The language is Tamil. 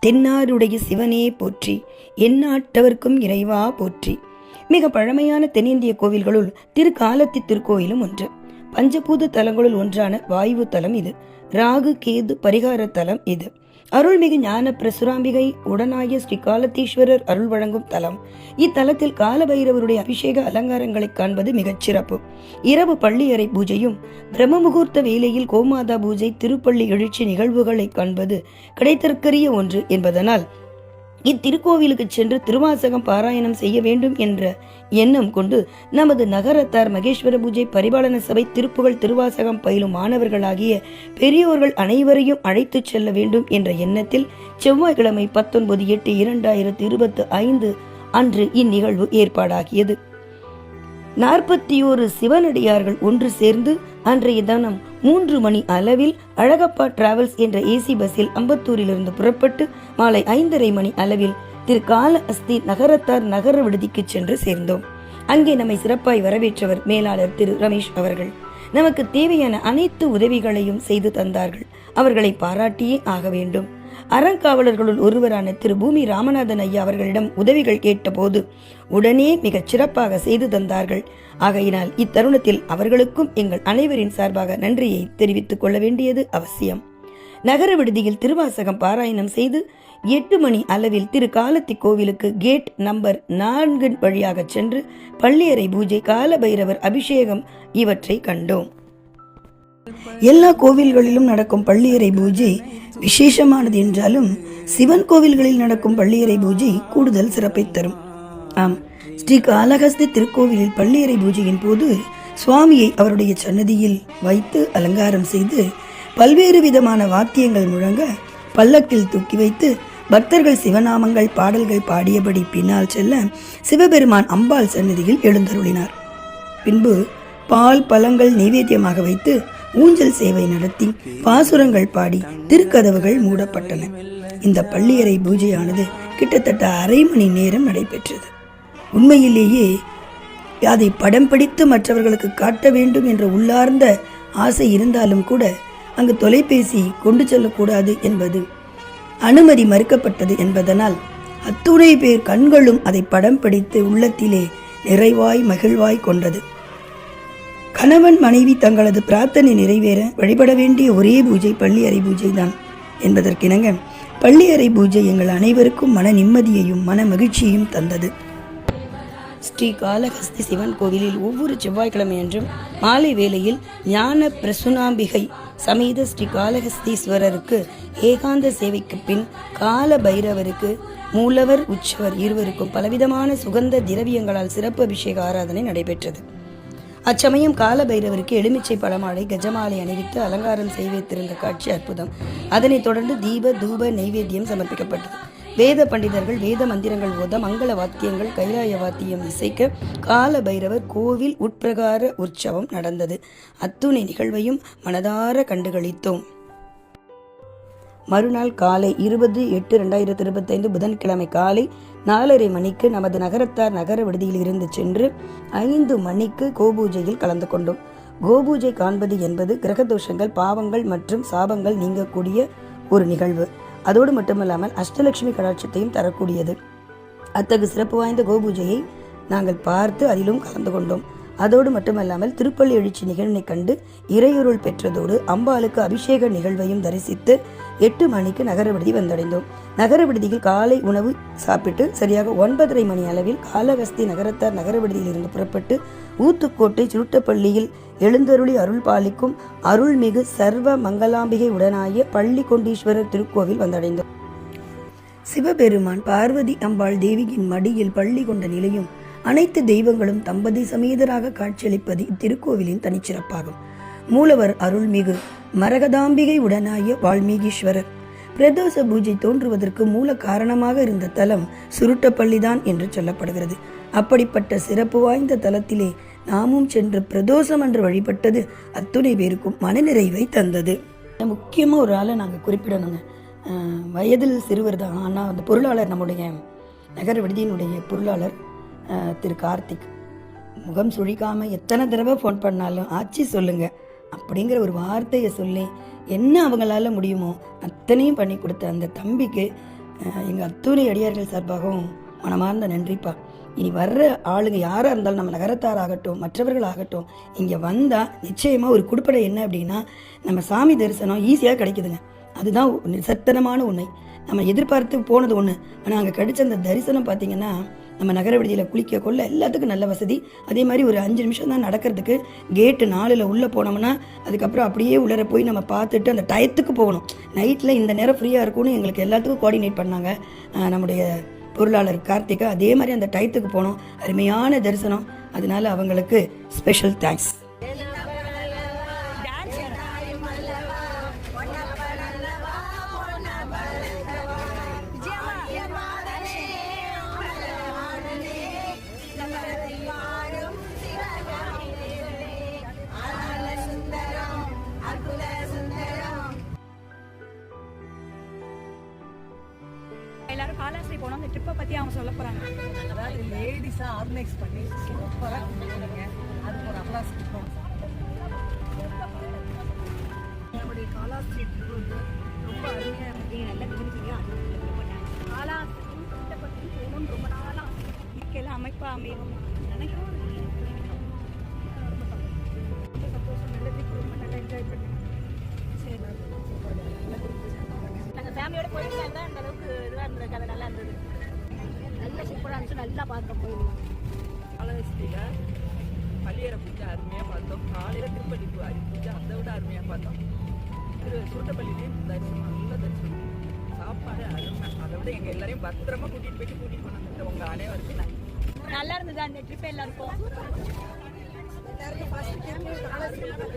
தென்னாருடைய சிவனே போற்றி, எந்நாட்டவர்க்கும் இறைவா போற்றி. மிக பழமையான தென்னிந்திய கோவில்களுள் திருக்காலத்தி திருக்கோயிலும் ஒன்று. பஞ்சபூத தலங்களுள் ஒன்றான வாயு தலம் இது. ராகு கேது பரிகார தலம் இது. அருள்மிகு ஞான பிரசுராம்பிகை உடனாய ஸ்ரீ காலத்தீஸ்வரர் அருள் வழங்கும் தலம். இத்தலத்தில் காலபைரவருடைய அபிஷேக அலங்காரங்களை காண்பது மிகச் சிறப்பு. இரவு பள்ளியறை பூஜையும் பிரம்ம முகூர்த்த வேளையில் கோமாதா பூஜை திருப்பள்ளி எழுச்சி நிகழ்வுகளை காண்பது கிடைத்திருக்கிற ஒன்று என்பதனால் இத்திருக்கோவிலுக்கு சென்று திருவாசகம் பாராயணம் செய்ய வேண்டும் என்ற எண்ணம் கொண்டு நமது நகரத்தார் மகேஸ்வர பூஜை பரிபாலன சபை திருப்புகழ் திருவாசகம் பயிலும் மாணவர்களாகிய பெரியோர்கள் அனைவரையும் அழைத்து செல்ல வேண்டும் என்ற எண்ணத்தில் செவ்வாய்க்கிழமை 19/8/2025 அன்று இந்நிகழ்வு ஏற்பாடாகியது. 41 சிவனடியார்கள் ஒன்று சேர்ந்து அன்றைய தினம் 3 மணி அளவில் அழகப்பா டிராவல்ஸ் என்ற ஏசி பஸ்ஸில் அம்பத்தூரிலிருந்து புறப்பட்டு மாலை 5:30 மணி அளவில் திருக்காலஹஸ்தி நகரத்தார் நகர விடுதிக்கு சென்று சேர்ந்தோம். அங்கே நம்மை சிறப்பாய் வரவேற்றவர் மேலாளர் திரு ரமேஷ் அவர்கள். நமக்கு தேவையான அனைத்து உதவிகளையும் செய்து தந்தார்கள். அவர்களை பாராட்டியே ஆக வேண்டும். அறங்காவலர்களுள் ஒருவரான திரு பூமி ராமநாதன் ஐயா அவர்களிடம் உதவிகள் கேட்டபோது உடனே மிகச் சிறப்பாக செய்து தந்தார்கள். ஆகையினால் இத்தருணத்தில் அவர்களுக்கும் எங்கள் அனைவரின் சார்பாக நன்றியை தெரிவித்துக் கொள்ள வேண்டியது அவசியம். நகர விடுதியில் திருவாசகம் பாராயணம் செய்து 8 மணி அளவில் திரு காலத்தி கோவிலுக்கு கேட் நம்பர் 4 வழியாக சென்று பள்ளியறை பூஜை கால பைரவர் அபிஷேகம் இவற்றை கண்டோம். எல்லா கோவில்களிலும் நடக்கும் பள்ளியறை பூஜை விசேஷமானது என்றாலும் சிவன் கோவில்களில் நடக்கும் பள்ளியறை பூஜை கூடுதல் சிறப்பை தரும். ஆம், ஸ்ரீ காளஹஸ்தி திருக்கோவிலில் பள்ளியறை பூஜையின் போது சுவாமியை அவருடைய சன்னதியில் வைத்து அலங்காரம் செய்து பல்வேறு விதமான வாத்தியங்கள் முழங்க பல்லக்கில் தூக்கி வைத்து பக்தர்கள் சிவநாமங்கள் பாடல்கள் பாடியபடி பின்னால் செல்ல சிவபெருமான் அம்பாள் சன்னதியில் எழுந்தருளினார். பின்பு பால் பழங்கள் நைவேத்தியமாக வைத்து ஊஞ்சல் சேவை நடத்தி பாசுரங்கள் பாடி திருக்கதவுகள் மூடப்பட்டன. இந்த பள்ளியறை பூஜையானது கிட்டத்தட்ட 1/2 மணி நேரம் நடைபெற்றது. உண்மையிலேயே அதை படம் பிடித்து மற்றவர்களுக்கு காட்ட வேண்டும் என்ற உள்ளார்ந்த ஆசை இருந்தாலும் கூட அங்கு தொலைபேசி கொண்டு செல்லக்கூடாது என்பது அனுமதி மறுக்கப்பட்டது என்பதனால் அத்துணை பேர் கண்களும் அதை படம் பிடித்து உள்ளத்திலே நிறைவாய் மகிழ்வாய் கொண்டது. கணவன் மனைவி தங்களது பிரார்த்தனை நிறைவேற வழிபட வேண்டிய ஒரே பூஜை பள்ளியறை பூஜை தான் என்பதற்கிணங்க பள்ளியறை பூஜை எங்கள் அனைவருக்கும் மன நிம்மதியையும் மன மகிழ்ச்சியையும் தந்தது. ஸ்ரீ காளஹஸ்தி சிவன் கோவிலில் ஒவ்வொரு செவ்வாய்க்கிழமை அன்றும் மாலை வேளையில் ஞான பிரசுனாம்பிகை சமேத ஸ்ரீ காளஹஸ்தீஸ்வரருக்கு ஏகாந்த சேவைக்கு பின் கால பைரவருக்கு மூலவர் உற்சவர் இருவருக்கும் பலவிதமான சுகந்த திரவியங்களால் சிறப்பு அபிஷேக ஆராதனை நடைபெற்றது. அச்சமயம் கால பைரவருக்கு எலுமிச்சை பழமாலை கஜமாலை அணிவித்து அலங்காரம் செய்து வைத்திருந்த காட்சி அற்புதம். அதனைத் தொடர்ந்து தீப தூப நைவேத்தியம் சமர்ப்பிக்கப்பட்டது. வேத பண்டிதர்கள் வேத மந்திரங்கள் ஓத மங்கள வாத்தியங்கள் கைலாய வாத்தியம் இசைக்க கால பைரவர் கோவில் உட்பிரகார உற்சவம் நடந்தது. அத்துணை நிகழ்வையும் மனதார கண்டுகளித்தோம். மறுநாள் காலை 20/8/2025 புதன்கிழமை காலை 4:30 மணிக்கு நமது நகரத்தார் நகர விடுதியில் இருந்து சென்று 5 மணிக்கு கோபூஜையில் கலந்து கொண்டோம். கோபூஜை காண்பது என்பது கிரகதோஷங்கள் பாவங்கள் மற்றும் சாபங்கள் நீங்கக்கூடிய ஒரு நிகழ்வு. அதோடு மட்டுமல்லாமல் அஷ்டலட்சுமி கடாட்சத்தையும் தரக்கூடியது. அத்தகு சிறப்பு வாய்ந்த கோபூஜையை நாங்கள் பார்த்து அதிலும் கலந்து கொண்டோம். அதோடு மட்டுமல்லாமல் திருப்பள்ளி எழுச்சி நிகழ்வை கண்டு இறையொருள் பெற்றதோடு அம்பாளுக்கு அபிஷேக நிகழ்வையும் தரிசித்து 8 மணிக்கு நகர விடுதி வந்தடைந்தோம். நகர விடுதியில் காலை உணவு சாப்பிட்டு சரியாக 9:30 மணி அளவில் காளஹஸ்தி நகரத்தார் நகர விடுதியில் இருந்து புறப்பட்டு ஊத்துக்கோட்டை சுருட்டப்பள்ளியில் எழுந்தருளி அருள் பாலிக்கும் அருள்மிகு சர்வ மங்களாம்பிகை உடனாய பள்ளி கொண்டீஸ்வரர் திருக்கோவில் வந்தடைந்தோம். சிவபெருமான் பார்வதி அம்பாள் தேவியின் மடியில் பள்ளி கொண்ட நிலையும் அனைத்து தெய்வங்களும் தம்பதி சமேதராக காட்சியளிப்பது இத்திருக்கோவிலின் தனிச்சிறப்பாகும். மூலவர் அருள்மிகு மரகதாம்பிகை உடனாய வால்மீகீஸ்வரர். பிரதோஷ பூஜை தோன்றுவதற்கு மூல காரணமாக இருந்த தலம் சுருட்டப்பள்ளிதான் என்று சொல்லப்படுகிறது. அப்படிப்பட்ட சிறப்பு வாய்ந்த தலத்திலே நாமும் சென்று பிரதோஷம் என்று வழிபட்டது அத்துணை பேருக்கும் மனநிறைவை தந்தது. முக்கியமாக ஒரு ஆளை நாங்கள் குறிப்பிடணுங்க. வயதில் சிறுவர் தான், ஆனால் அந்த பொருளாளர் நம்முடைய நகர விடுதியினுடைய பொருளாளர் திரு கார்த்திக் முகம் சுழிக்காமல் எத்தனை தடவை ஃபோன் பண்ணாலும் ஆட்சி சொல்லுங்க அப்படிங்கிற ஒரு வார்த்தையை சொல்லி என்ன அவங்களால முடியுமோ அத்தனையும் பண்ணி கொடுத்த அந்த தம்பிக்கு எங்கள் அத்துணை அடியார்கள் சார்பாகவும் மனமார்ந்த நன்றிப்பா. இனி வர்ற ஆளுங்க யாராக இருந்தாலும் நம்ம நகரத்தாராகட்டும் மற்றவர்கள் ஆகட்டும் இங்கே வந்தால் நிச்சயமாக ஒரு குடுப்படை என்ன அப்படின்னா நம்ம சாமி தரிசனம் ஈஸியாக கிடைக்குதுங்க. அதுதான் நிசத்தனமான உண்மை. நம்ம எதிர்பார்த்து போனது ஒன்று, ஆனால் அங்கே கிடைச்ச அந்த தரிசனம் பார்த்திங்கன்னா நம்ம நகர விடுதியில் குளிக்க கொள்ள எல்லாத்துக்கும் நல்ல வசதி. அதே மாதிரி ஒரு 5 நிமிஷம் தான் நடக்கிறதுக்கு. கேட்டு 4 உள்ளே போனோம்னா அதுக்கப்புறம் அப்படியே உள்ளே போய் நம்ம பார்த்துட்டு அந்த டயத்துக்கு போகணும். நைட்டில் இந்த நேரம் ஃப்ரீயாக இருக்கும்னு எங்களுக்கு எல்லாத்துக்கும் கோஆர்டினேட் பண்ணாங்க நம்முடைய பொருளாளர் கார்த்திகா. அதே மாதிரி அந்த டயத்துக்கு போனோம். அருமையான தரிசனம். அதனால அவங்களுக்கு ஸ்பெஷல் தேங்க்ஸ். எல்லாரும் காலாஸ்திரி போனோம். அந்த ட்ரிப்பை பற்றி அவங்க சொல்ல போகிறாங்க. அதாவது லேடிஸாக ஆர்கனைஸ் பண்ணி சூப்பராக கொடுக்குறீங்க. அதுக்கு ஒரு அப்ளாஸ் கொடுப்போம். நம்முடைய காலாஸ்திரி ட்ரிப் வந்து ரொம்ப அருமையாக இருக்குது. நல்லா தெரிஞ்சுங்க. காலாஸ்திரி பற்றி போகணும்னு ரொம்ப நாளாக இருக்கையில் அமைப்பாக அமையும் நினைக்கிறோம். ரொம்ப சந்தோஷம். நல்லது. ரொம்ப நல்லா என்ஜாய் பண்ணுங்க. சரி, நாங்கள் ஃபேமிலியோட போயிருந்தாங்க. அந்த அளவுக்கு இதுவாக இருந்தது. கதை நல்லா இருந்தது. நல்லா சூப்பராக இருந்துச்சு. நல்லா பார்க்க போயிருந்தோம். காலஹஸ்தியில் பள்ளியரை பூஜை அருமையாக பார்த்தோம். காலையில் திருப்பதி பூஜை அதை விட அருமையாக பார்த்தோம். சுருட்டப்பள்ளியிலையும் தரிசனம் நல்ல தரிசனம். சாப்பாடு அருமை. அதை விட எங்கள் எல்லாரையும் பத்திரமா கூட்டிகிட்டு போனாங்க. உங்கள் அனைவருக்கும் நல்லா இருந்தது அந்த ட்ரிப். எல்லாருக்கும் ஃபர்ஸ்ட்